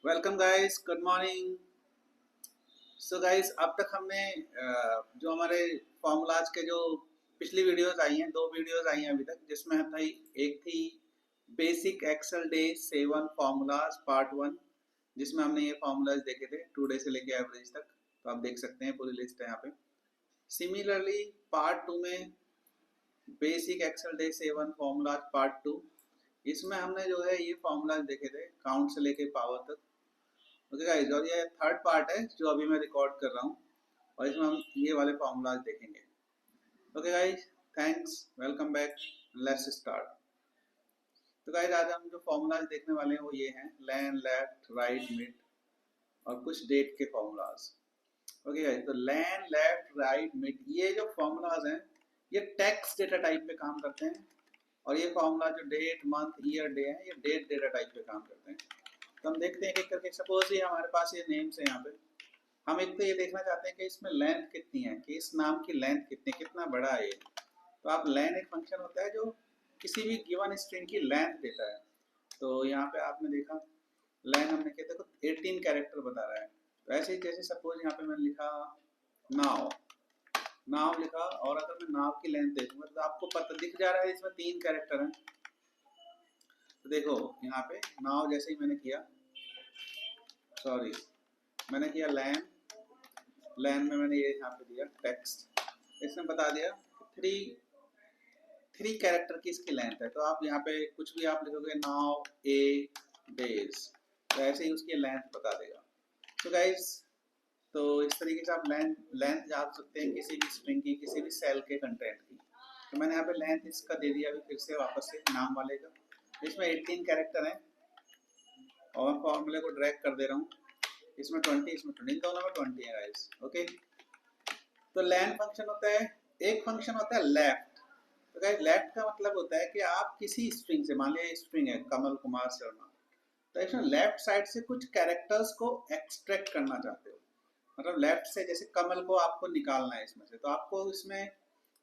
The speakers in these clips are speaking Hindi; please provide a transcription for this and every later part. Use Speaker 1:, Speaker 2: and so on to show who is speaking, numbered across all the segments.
Speaker 1: Welcome guys, good morning. So guys, अब तक हमने जो हमारे फॉर्मूलाज के जो पिछली वीडियोस आई हैं, दो वीडियोस आई हैं अभी तक, जिसमें थी एक थी basic Excel day 7 formulas part 1, जिसमें हमने ये फॉर्मूलाज देखे थे 2 डे से लेके एवरेज तक। तो आप देख सकते हैं, पूरी लिस्ट है यहाँ पे। सिमिलरली पार्ट 2 में basic Excel day 7 formulas part 2, इसमें हमने जो है ये फॉर्मूलाज देखे थे काउंट से लेके पावर तक। ओके गाइस, और ये थर्ड पार्ट है जो अभी मैं रिकॉर्ड कर रहा हूँ, और इसमें हम ये वाले फॉर्मूलाज देखेंगे। Okay guys, thanks, welcome back, let's start. तो गाइस, आज हम जो फॉर्मूलाज देखने वाले हैं वो ये हैं लेन, लेफ्ट, राइट, मिड और कुछ डेट के फॉर्मूलाज। ओके गाइस, तो लेन, लेफ्ट, राइट, मिड, ये जो फॉर्मूलाज हैं ये टेक्स्ट डेटा टाइप पे काम करते हैं, और ये फॉर्मूला जो डेट, मंथ, ईयर, डे है, ये डेट डेटा टाइप पे काम करते हैं। तो हम देखते हैं एक करके। सपोज ये हमारे पास ये नेम्स है यहाँ पे। हम एक तो ये देखना चाहते हैं कि इसमें लेंथ कितनी है, कि इस नाम की लेंथ कितनी, कितना बड़ा है ये। तो आप लेन एक फंक्शन होता है जो किसी भी गिवन स्ट्रिंग की लेंथ देता है। तो यहाँ पे आपने देखा लेन हमने किया, देखो 18 कैरेक्टर बता रहा है। तो ऐसे ही जैसे सपोज यहाँ पे मैंने लिखा नाव, नाव लिखा, और अगर मैं नाव की लेंथ देखूंगा तो आपको पता दिख जा रहा है इसमें 3 कैरेक्टर हैं। तो देखो यहाँ पे नाव जैसे ही मैंने किया, सॉरी मैंने किया लैन, लैन में मैंने ये यहाँ पे दिया टेक्स्ट, इसमें बता दिया थ्री कैरेक्टर की इसकी लेंथ है। तो आप यहाँ पे कुछ भी आप लिखोगे नाउ ए डेज, तो ऐसे ही उसकी लेंथ बता देगा। तो गाइस, तो इस तरीके से आप लेंथ जान सकते हैं किसी भी स्ट्रिंग की, किसी भी सेल के कंटेंट की। तो मैंने यहाँ पे लेंथ इसका दे दिया अभी फिर से वापस से नाम वाले का। इसमें 18 कैरेक्टर हैं, और मैं फॉर्मूले को ड्रैग कर दे रहा हूँ। इसमें 20, इसमें 20, दोनों में 20 है गाइस। ओके, तो लैन फंक्शन होता है, एक फंक्शन होता है लेफ्ट। तो गाइस, लेफ्ट का मतलब होता है कि आप किसी स्ट्रिंग से, मान लिया स्ट्रिंग है कमल कुमार शर्मा, तो इसमें लेफ्ट साइड से कुछ कैरेक्टर्स को एक्सट्रैक्ट करना चाहते हो। मतलब लेफ्ट से जैसे कमल को आपको निकालना है इसमें से, तो आपको इसमें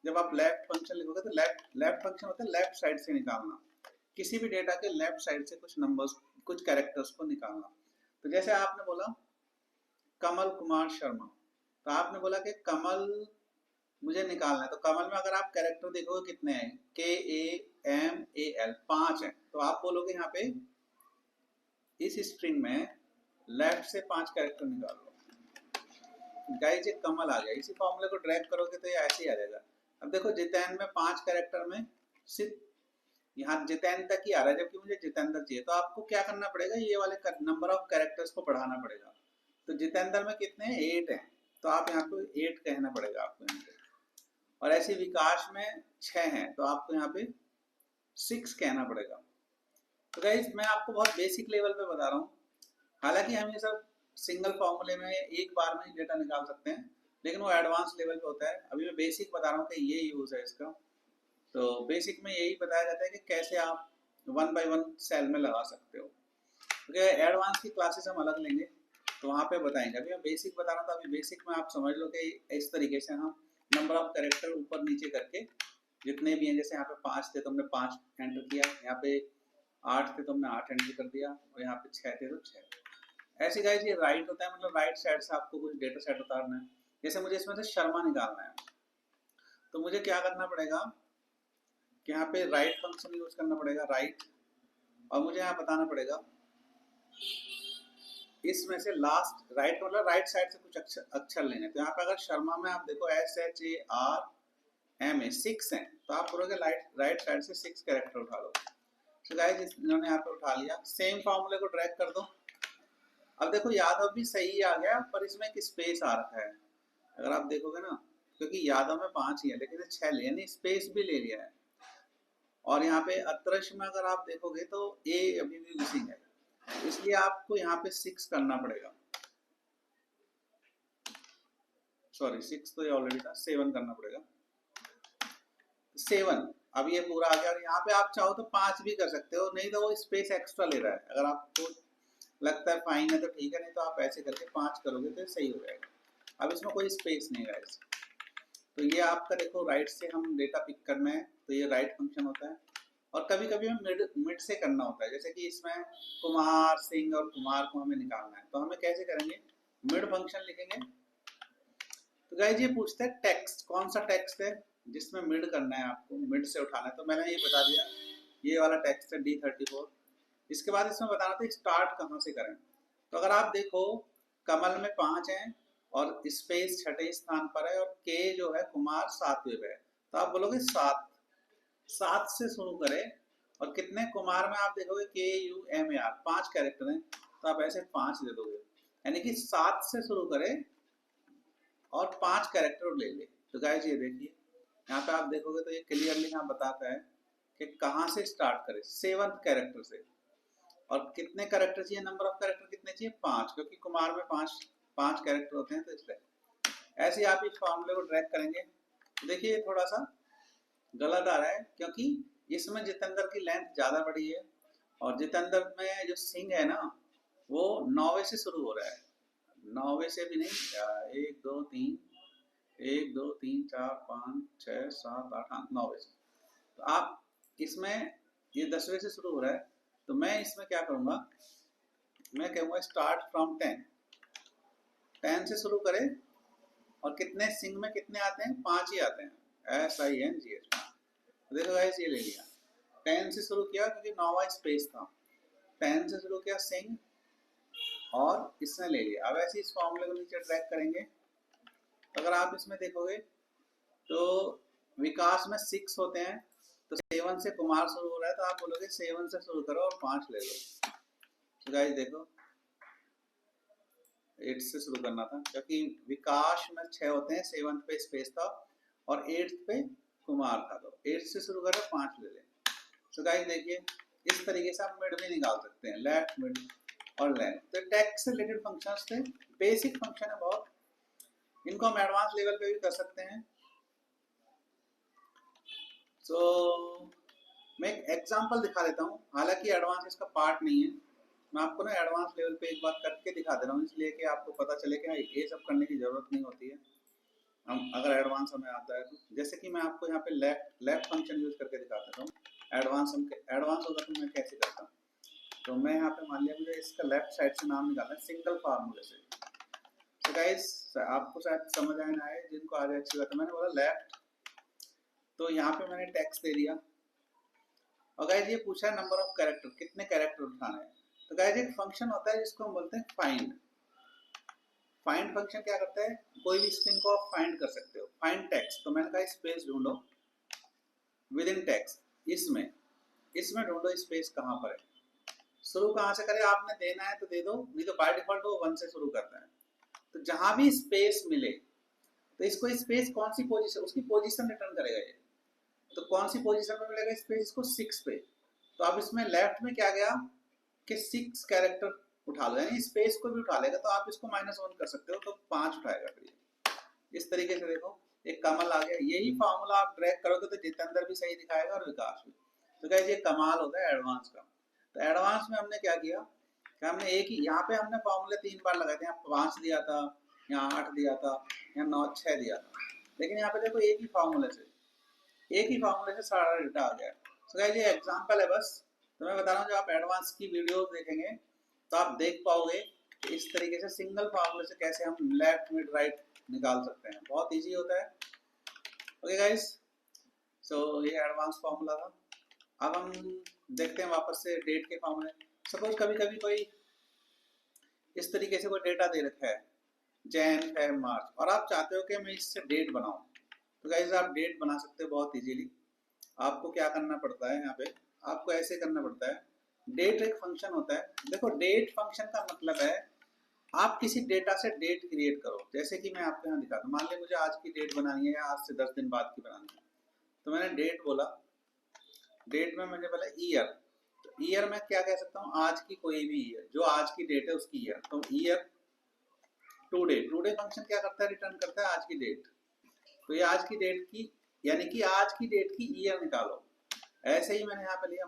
Speaker 1: जब आप लेफ्ट फंक्शन लिखोगे तो लेफ्ट लेफ्ट फंक्शन होता है लेफ्ट साइड से निकालना, किसी भी डेटा के लेफ्ट साइड से कुछ नंबर्स, कुछ कैरेक्टर्स को निकालना। तो जैसे आपने बोला कमल कुमार शर्मा, तो आपने बोला कि कमल मुझे निकालना है। तो कमल में अगर आप कैरेक्टर देखोगे कितने हैं, KAMAL 5 है। तो आप बोलोगे यहाँ पे इस स्ट्रिंग में लेफ्ट से 5 कैरेक्टर निकाल लो। गाइस, ये कमल आ गया। इसी फॉर्मूले को ड्रैग करोगे तो ये ऐसे ही आ जाएगा। अब देखो जितैन में 5 कैरेक्टर में सिर्फ यहाँ जितैन तक ही आ रहा है, जबकि मुझे जितेंद्र चाहिए। तो आपको क्या करना पड़ेगा, ये वाले नंबर ऑफ कैरेक्टर्स को बढ़ाना पड़ेगा। तो जितेंद्र में कितने हैं, 8 हैं। तो आप यहाँ पे 8 कहना पड़ेगा आपको यहाँ पे। और ऐसे विकास में 6 हैं, तो आपको यहाँ पे 6 कहना पड़ेगा। तो गाइस, मैं आपको बहुत बेसिक लेवल पे बता रहा हूँ। हालांकि हम ये सब सिंगल फॉर्मूले में एक बार में डेटा निकाल सकते हैं, लेकिन वो एडवांस लेवल पे होता है। अभी मैं बेसिक बता रहा हूँ कि ये यूज है इसका। तो बेसिक में यही बताया जाता है कि कैसे आप 1 बाय 1 सेल में लगा सकते हो। क्योंकि एडवांस की क्लासेस हम अलग लेंगे, तो वहाँ पे बताएंगे। अभी मैं बेसिक बता रहा हूँ, तो अभी बेसिक में आप समझ लो कि इस तरीके से हम नंबर ऑफ कैरेक्टर ऊपर नीचे करके जितने भी हैं, जैसे यहाँ पे 5 थे तो हमने 5 एंटर किया, यहाँ पे 8 थे तो हमने 8 एंटर कर दिया, और यहाँ पे 6 थे तो 6। ऐसे गाइस, ये राइट होता है, मतलब राइट साइड से आपको कुछ डेटा सेट उतारना है। जैसे मुझे इसमें से शर्मा निकालना है, तो मुझे क्या करना पड़ेगा कि यहाँ पे राइट फंक्शन यूज करना पड़ेगा, राइट, और मुझे यहाँ बताना पड़ेगा इसमें से लास्ट राइट, मतलब राइट साइड से कुछ अक्षर लेने। तो यहाँ पे अगर शर्मा में आप देखो SHARMA 6 हैं, तो आप बोलोगे राइट साइड से 6 कैरेक्टर उठा लो। तो गाइस, इन्होंने यहाँ पे उठा लिया। सेम फॉर्मूले को ड्रैग कर दो। अब देखो यादव भी सही आ गया, पर इसमें एक स्पेस आ रखा है, अगर आप देखोगे ना, क्योंकि यादव में 5 ही है, लेकिन 6 लिया नहीं, स्पेस भी ले लिया है। और यहाँ पे अतरश में अगर आप देखोगे तो ए अभी भी मिसिंग है, इसलिए आपको यहाँ पे 6 करना पड़ेगा। सॉरी, 6 तो ये ऑलरेडी था, 7 करना पड़ेगा। 7 अब ये पूरा आ गया, और यहाँ पे आप चाहो तो 5 भी कर सकते हो, नहीं तो वो स्पेस एक्स्ट्रा ले रहा है। अगर आपको लगता है फाइन है तो ठीक है, नहीं तो आप ऐसे करके 5 करोगे तो सही हो जाएगा। अब इसमें कोई स्पेस नहीं है। तो ये आपका देखो राइट से हम डेटा पिक करना है, तो ये राइट फंक्शन होता है। और कभी कभी हमें मिड मिड से करना होता है, जैसे कि इसमें कुमार सिंह और कुमार को हमें निकालना है, तो हमें कैसे करेंगे, मिड फंक्शन लिखेंगे। तो गाइस ये पूछता है टेक्स्ट, कौन सा टेक्स्ट है जिसमें मिड करना है, आपको मिड से उठाना है, तो मैंने ये बता दिया, ये वाला टेक्स्ट है D34। इसके बाद इसमें बताना था स्टार्ट कहाँ से करें। तो अगर आप देखो कमल में 5 हैं और स्पेस छठे स्थान पर है और के जो है कुमार 7वें पे है, तो आप बोलोगे 7, 7 से शुरू करें। और कितने कुमार में आप देखोगे KUMAR 5 कैरेक्टर हैं, तो आप ऐसे 5 दे दोगे, यानी कि 7 से शुरू करें और 5 कैरेक्टर ले ले। तो गाइस ये देखिए यहाँ पे आप देखोगे तो ये क्लियरली यहाँ बताता है कि कहाँ से स्टार्ट करें, 7th कैरेक्टर से। और कितने कैरेक्टर चाहिए, नंबर ऑफ कैरेक्टर कितने चाहिए, 5, क्योंकि कुमार में 5 कैरेक्टर होते हैं, तो इसलिए ऐसे ही आप इस फॉर्मूले को ट्रैक करेंगे। देखिए थोड़ा सा गलत आ रहा है क्योंकि इसमें जितेंद्र की लेंथ ज़्यादा बड़ी है और जितेंद्र में जो सिंह है ना वो 9वें से शुरू हो रहा है, 9वें से भी नहीं, 1 2 3 1 2 3 4 5 6 7 8 9वें से। तो आप इसमें ये 10वें से शुरू हो रहा है, तो मैं इसमें क्या करूँगा, मैं कहूँगा स्टार्ट फ्रॉम 10 से शुरू करें। और कितने सिंह में कितने आते हैं, 5 ही आते हैं, SINGH। देखो गाइस ये ले लिया, 10 से शुरू किया क्योंकि 9वां स्पेस था, 10 से शुरू किया सिंह और इसने ले लिया। अब ऐसे इस फॉर्मूले को नीचे ट्रैक करेंगे, अगर आप इसमें देखोगे तो विकास में 6 होते हैं, तो 7 से कुमार शुरू हो रहा है, तो आप बोलोगे 7 से शुरू करो और 5 ले लो। तो गाइस देखो 8 से शुरू करना था क्योंकि विकास में 6 होते हैं, 7th पे स्पेस था और 8th पे कुमार था, तो 8 से शुरू करें 5 ले लें। तो गाइस देखिए इस तरीके से आप मिड भी निकाल सकते हैं, लेफ्ट मिड और लेंथ। तो टेक्स्ट से रिलेटेड फंक्शंस थे, बेसिक फंक्शन है बहुत, इनको हम एडवांस लेवल पे भी कर सकते हैं। तो मैं एक एग्जांपल दिखा देता हूँ, हालांकि एडवांस इसका पार्ट नहीं है, मैं आपको ना एडवांस लेवल पे एक बार करके दिखा दे रहा हूँ, इसलिए कि आपको पता चले कि ये सब करने की जरूरत नहीं होती है हम अगर एडवांस हमें आता है तो। जैसे कि मैं आपको यहाँ पे लेफ्ट फंक्शन यूज करके दिखा देता हूँ, एडवांस होगा तो मैं कैसे करता हूँ। तो मैं यहाँ पे मान लिया मुझे इसका लेफ्ट साइड से नाम निकालना है सिंगल फार्मूले से। तो गाइस आपको शायद समझ आए ना आए, जिनको आ जाए अच्छी बात है। मैंने बोला लेफ्ट, तो यहाँ पे मैंने टेक्स्ट दे दिया और गाइस ये पूछा है नंबर ऑफ कैरेक्टर, कितने कैरेक्टर उठाना है। तो गाइस एक फंक्शन होता है जिसको हम बोलते हैं फाइंड। फाइंड फंक्शन क्या करता है, कोई भी स्ट्रिंग को आप फाइंड कर सकते हो, फाइंड टेक्स्ट। तो मैंने कहा स्पेस ढूंढो विद इन टेक्स्ट, इसमें ढूंढो स्पेस कहाँ पर है, शुरू कहाँ से करें, आपने देना है तो दे दो, नहीं तो बाय डिफॉल्ट वो 1 से शुरू करता है। तो जहां भी स्पेस मिले तो इसको स्पेस कौन सी पोजीशन, उसकी पोजीशन रिटर्न करेगा ये। तो कौन सी पोजीशन में मिलेगा स्पेस, इसको 6 पे। तो अब इसमें लेफ्ट में क्या गया कि 6 कैरेक्टर उठा लो, यानी स्पेस को भी उठा लेगा, तो आप इसको -1 कर सकते हो, तो 5 उठाएगा फिर। इस तरीके से देखो एक कमल आ गया, यही फार्मूला आप ट्रैक करोगे तो जितेंद्र भी सही दिखाएगा और विकास भी। तो गाइस ये कमाल होता है एडवांस का। तो एडवांस में हमने क्या किया कि हमने एक ही, यहाँ पे हमने फार्मूले 3 बार लगाए थे, यहाँ 5 दिया था, यहाँ 8 दिया था, यहाँ 9 6 दिया था, लेकिन यहाँ पे देखो एक ही फार्मूले से सारा डेटा आ गया। तो गाइस ये एग्जांपल है बस, तो मैं बता रहा हूँ जब आप एडवांस की वीडियोस देखेंगे तो आप देख पाओगे कि इस तरीके से सिंगल फार्मूले से कैसे हम लेफ्ट मिड राइट निकाल सकते हैं, बहुत इजी होता है। ओके गाइस, सो ये एडवांस फार्मूला था। अब हम देखते हैं वापस से डेट के फार्मूले। सपोज कभी कभी कोई इस तरीके से कोई डेटा दे रखा है जैन है मार्च, और आप चाहते हो कि मैं इससे डेट बनाऊं, तो गाइस आप डेट बना सकते हो बहुत इजीली। आपको क्या करना पड़ता है, यहाँ पे आपको ऐसे करना पड़ता है, डेट एक फंक्शन होता है। देखो डेट फंक्शन का मतलब है आप किसी डेटा से डेट क्रिएट करो, जैसे कि मैं आपको यहाँ दिखाता हूँ, मान लीजिए मुझे आज की डेट बनानी है या आज से 10 दिन बाद की बनानी है, तो मैंने डेट बोला, डेट में मैंने बोला ईयर, तो ईयर में क्या कह सकता हूँ, आज की कोई भी ईयर, जो आज की डेट है उसकी ईयर, तो ईयर टुडे फंक्शन क्या करता है, रिटर्न करता है आज की डेट। तो ये आज की डेट की, यानी कि आज की डेट की ईयर निकालो। ऐसे ही मैंने यहाँ पे लिया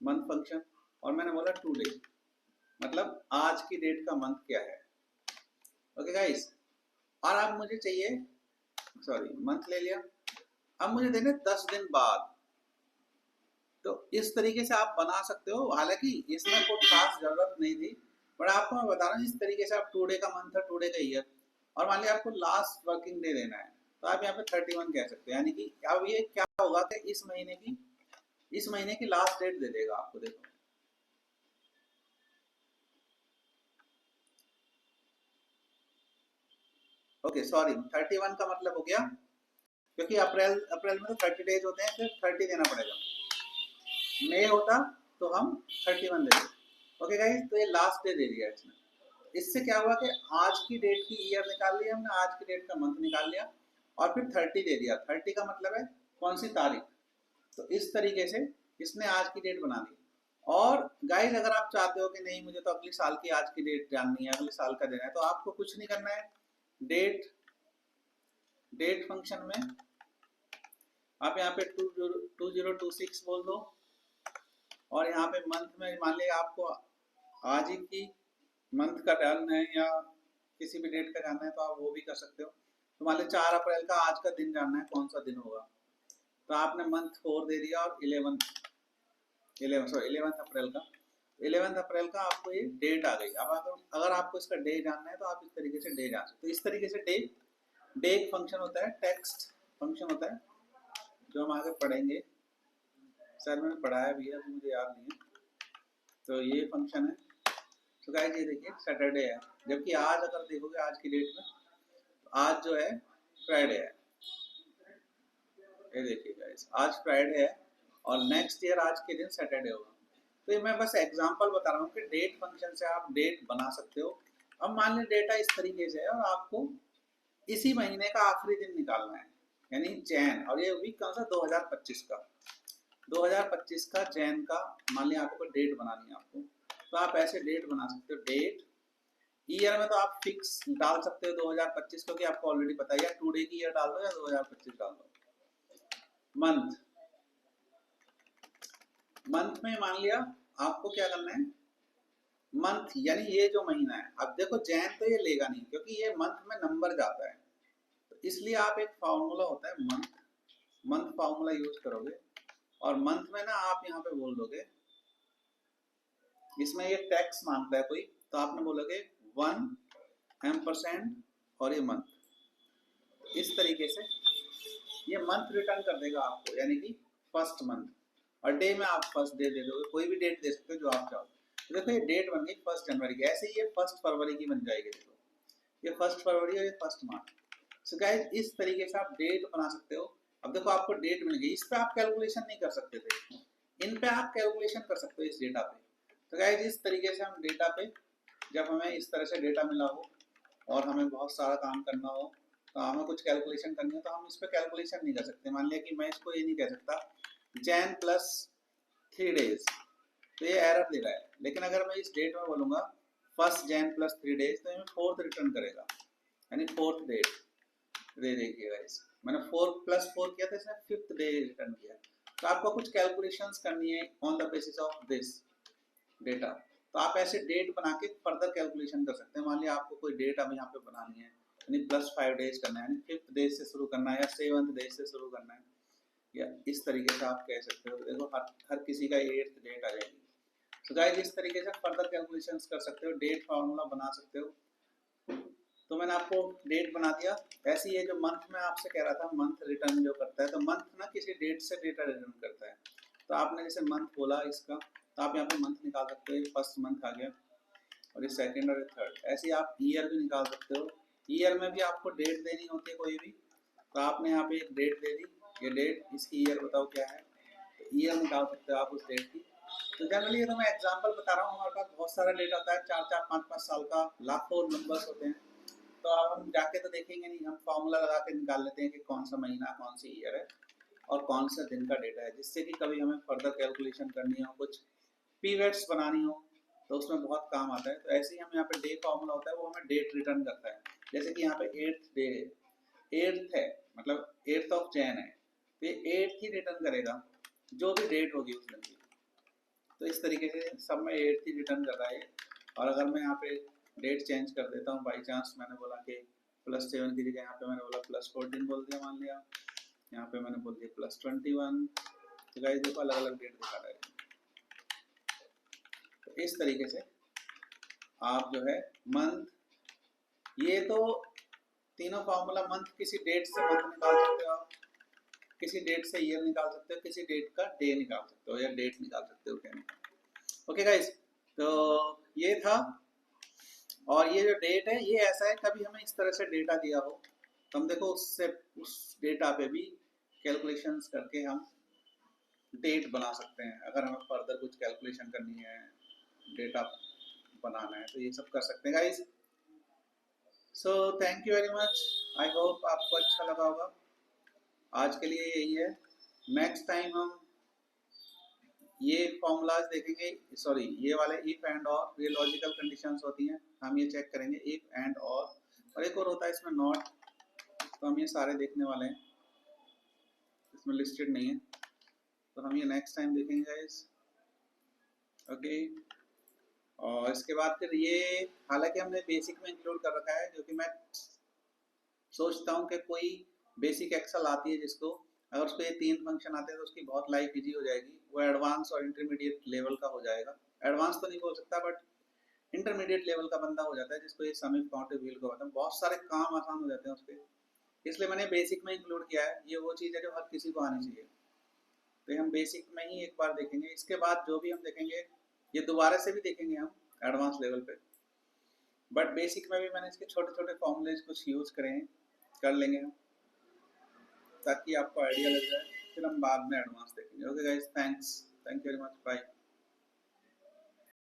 Speaker 1: मंथ फंक्शन और मैंने बोला टुडे, मतलब आज की डेट का मंथ क्या है। ओके गाइस, और अब मुझे चाहिए, सॉरी मंथ ले लिया, अब मुझे देने 10 दिन बाद, तो इस तरीके से आप बना सकते हो, हालांकि इसमें कोई खास जरूरत नहीं थी, बट आपको मैं बता रहा हूँ इस तरीके से आप टुडे का मंथ है, टुडे का ईयर, और मान लिया आपको लास्ट वर्किंग डे देना है, तो आप यहाँ पे 31 कह सकते हो। यानी कि अब ये क्या होगा कि इस महीने की लास्ट डेट दे देगा आपको। देखो ओके सॉरी, 31 का मतलब हो गया, क्योंकि अप्रैल अप्रैल में तो 30 डेज होते हैं, सिर्फ 30 देना पड़ेगा। मई होता तो हम 31 दे देते। ओके गाइस, तो ये लास्ट डे दे दिया इसने। इससे क्या हुआ कि आज की डेट की ईयर निकाल लिया हमने, आज की डेट का मंथ निकाल लिया, और फिर 30 दे दिया। 30 का मतलब है कौन सी तारीख। तो इस तरीके से इसने आज की डेट बना दी। और गाइस अगर आप चाहते हो कि नहीं मुझे तो अगले साल की आज की डेट जाननी है, अगले साल का देना है, तो आपको कुछ नहीं करना है। डेट फंक्शन में आप यहाँ पे 2026 बोल दो, और यहाँ पे मंथ में मान लिया आपको आज ही की मंथ का जानना है या किसी भी डेट का जानना है, तो आप वो भी कर सकते हो। तो मान लीजिए 4 अप्रैल का आज का दिन जानना है, कौन सा दिन होगा, तो आपने मंथ 4 दे दिया, और 11 अप्रैल का, 11 अप्रैल का आपको ये डेट आ गई। अब अगर आपको इसका डे जानना है तो आप इस तरीके से डे जान सकते हो। इस तरीके से डे एक फंक्शन होता है, टेक्स्ट फंक्शन होता है, जो हम आगे पढ़ेंगे। सर मैंने पढ़ाया भी है, अभी मुझे याद नहीं है। तो ये फंक्शन है। तो गाइस ये देखिए सैटरडे है, जबकि आज अगर देखोगे आज की डेट में, तो आज जो है फ्राइडे है। ये देखिए गाइस आज फ्राइडे है, और नेक्स्ट ईयर आज के दिन सैटरडे होगा। तो ये मैं बस एग्जांपल बता रहा हूँ कि डेट फंक्शन से आप डेट बना सकते हो। अब मान लीजिए डेटा इस तरीके से है, और आपको इसी महीने का आखिरी दिन निकालना है, यानी जैन, और ये वीक कौन सा, 2025 का, 2025 का जैन का मान लिया आपको डेट बनानी है आपको, तो आप ऐसे डेट बना सकते हो। डेट ईयर में तो आप फिक्स डाल सकते हो 2025, क्योंकि आपको ऑलरेडी पता है, या टुडे की ईयर डाल दो या 2025 डाल दो। मंथ में मान लिया आपको क्या करना है, मंथ यानी ये जो महीना है। अब देखो जैन तो ये लेगा नहीं, क्योंकि ये मंथ में नंबर जाता है, तो इसलिए आप एक फार्मूला होता है मंथ फार्मूला यूज करोगे, और मंथ में ना आप यहाँ पे बोल दोगे, इसमें ये टैक्स मांगता है कोई, तो आपने बोलोगे 1% और ये मंथ, इस तरीके से ये मंथ रिटर्न कर देगा आपको, यानी कि फर्स्ट मंथ। और डे में आप फर्स्ट डे दे दोगे, कोई भी डेट दे सकते हो जो आप चाहो। तो देखो ये डेट बन गई 1 जनवरी की, ऐसे ही ये 1 फरवरी की बन जाएगी। देखो ये 1 फरवरी और ये 1 मार्च। सो गाइस इस तरीके से आप डेट बना सकते हो। अब देखो आपको डेट मिल गई, इस पे आप कैलकुलेशन नहीं कर सकते थे, इन पे आप कैलकुलेशन कर सकते हो इस डेटा पे। तो गाइस इस तरीके से हम डेटा पे, जब हमें इस तरह से डेटा मिला हो और हमें बहुत सारा काम करना हो, तो हमें कुछ कैलकुलेशन करनी है, तो हम इस पर कैलकुलेशन नहीं कर सकते। मान लिया कि मैं इसको ये नहीं कह सकता जैन प्लस 3 डेज, तो ये एरर दे रहा है। लेकिन अगर मैं इस डेट में बोलूँगा 1 जैन प्लस 3 डेज, तो ये 4th रिटर्न करेगा, यानी 4th डेट। दे देखिएगा इस मैंने 4 + 4 किया था, इसने 5th डे रिटर्न किया। तो आपको कुछ कैलकुलेशंस करनी है on the basis of this data, तो आप ऐसे डेट बना के फर्दर कैलकुलेशन कर सकते हैं। मान लिया आपको कोई डेट अब यहाँ पे बनानी है, यानी +5 डेज करना है, यानी 5th डे से शुरू करना है या 7th डे से शुरू करना है, या इस तरीके से आप कह सकते हो। देखो हर किसी का 8th डेट आ जाएगी। तो गाइस इस तरीके से फर्दर कैलकुलेशंस कर सकते हो, डेट फार्मूला बना सकते हो। तो मैंने आपको डेट बना दिया। ऐसे ही है जो मंथ में आपसे कह रहा था, मंथ रिटर्न जो करता है, तो मंथ ना किसी डेट से डेटा रिटर्न करता है। तो आपने जैसे मंथ बोला इसका, तो आप यहाँ पे मंथ निकाल सकते हो, फर्स्ट मंथ आ गया, और ये सेकंड और ये थर्ड। ऐसे ही आप ईयर भी निकाल सकते हो। ईयर में भी आपको डेट देनी होती है कोई भी, तो आपने यहाँ पे एक डेट दे दी, ये डेट, इसकी ईयर बताओ क्या है, तो ईयर निकाल सकते हो आप उस डेट की। तो जनरली ये तो मैं एग्जांपल बता रहा हूँ, हमारे पास बहुत सारा डेटा होता है, 4-4, 5-5 साल का, लाखों नंबर्स होते हैं। तो अब हम जाके तो देखेंगे नहीं, हम फॉर्मूला लगा के निकाल लेते हैं कि कौन सा महीना, कौन सी ईयर है, और कौन सा दिन का डेटा है, जिससे कि कभी हमें फर्दर कैलकुलेशन करनी हो, कुछ पीरियड्स बनानी हो, तो उसमें बहुत काम आता है। तो ऐसे ही हम यहाँ पे डे फॉर्मूला होता है, वो हमें डेट रिटर्न करता है। जैसे कि यहाँ पे 8th डे है, 8th है, मतलब 8th ऑफ जैन है, तो ये 8th ही रिटर्न करेगा, जो भी डेट होगी उस दिन की। तो इस तरीके से सब में 8th ही रिटर्न कर रहा है। और अगर मैं यहाँ पे डेट चेंज कर देता हूँ, बाई चांस मैंने बोला कि +7 की जगह यहाँ पे मैंने बोला +14 बोल दिया, मान लिया यहाँ पे मैंने बोल दिया +21, तो गाइस देखो अलग अलग डेट दिखा रहा है। तो इस तरीके से आप जो है मंथ, ये तो तीनों फॉर्मूला मंथ, किसी डेट से मंथ निकाल सकते हो आप, किसी डेट से ईयर निकाल सकते हो, किसी डेट का डे निकाल सकते हो या डेट निकाल सकते हो कहने का। ओके गाइस, तो ये था। और ये जो डेट है ये ऐसा है, कभी हमें इस तरह से डेटा दिया हो तो हम देखो उससे उस डेटा पे भी कैलकुलेशंस करके हम डेट बना सकते हैं। अगर हमें फर्दर कुछ कैलकुलेशन करनी है, डेटा बनाना है, तो ये सब कर सकते हैं guys. So thank you very much, I hope आपको अच्छा लगा होगा। आज के लिए यही है, नेक्स्ट टाइम हम ये फॉर्मूलाज देखेंगे, सॉरी ये वाले इफ एंड और, ये लॉजिकल कंडीशंस होती हैं, हम ये चेक करेंगे इफ एंड और एक और होता है इसमें नॉट, तो हम ये सारे देखने वाले हैं, इसमें लिस्टेड नहीं है, तो हम ये नेक्स्ट टाइम देखेंगे गाइस। ओके, और इसके बाद फिर ये, हालांकि हमने बेसिक में इंक्लूड कर रखा है, क्योंकि मैं सोचता हूँ कि कोई बेसिक एक्सेल आती है जिसको, अगर उसको ये 3 फंक्शन आते हैं तो उसकी बहुत लाइफ इजी हो जाएगी, वो एडवांस और इंटरमीडिएट लेवल का हो जाएगा। एडवांस तो नहीं बोल सकता, बट इंटरमीडिएट लेवल का बंदा हो जाता है जिसको ये सम इफ काउंट इफ व्हील को होता है, बहुत सारे काम आसान हो जाते हैं उसके, इसलिए मैंने बेसिक में इंक्लूड किया है। ये वो चीज़ है जो हर किसी को आनी चाहिए, तो हम बेसिक में ही एक बार देखेंगे। इसके बाद जो भी हम देखेंगे ये दोबारा से भी देखेंगे हम एडवांस लेवल पे, बट बेसिक में भी मैंने इसके छोटे छोटे फॉर्मूलेज कुछ यूज़ कर लेंगे हम, ताकि आपको आइडिया लग जाए, फिर हम बाद में एडवांस देखेंगे। Okay guys, thanks, thank you very much, bye.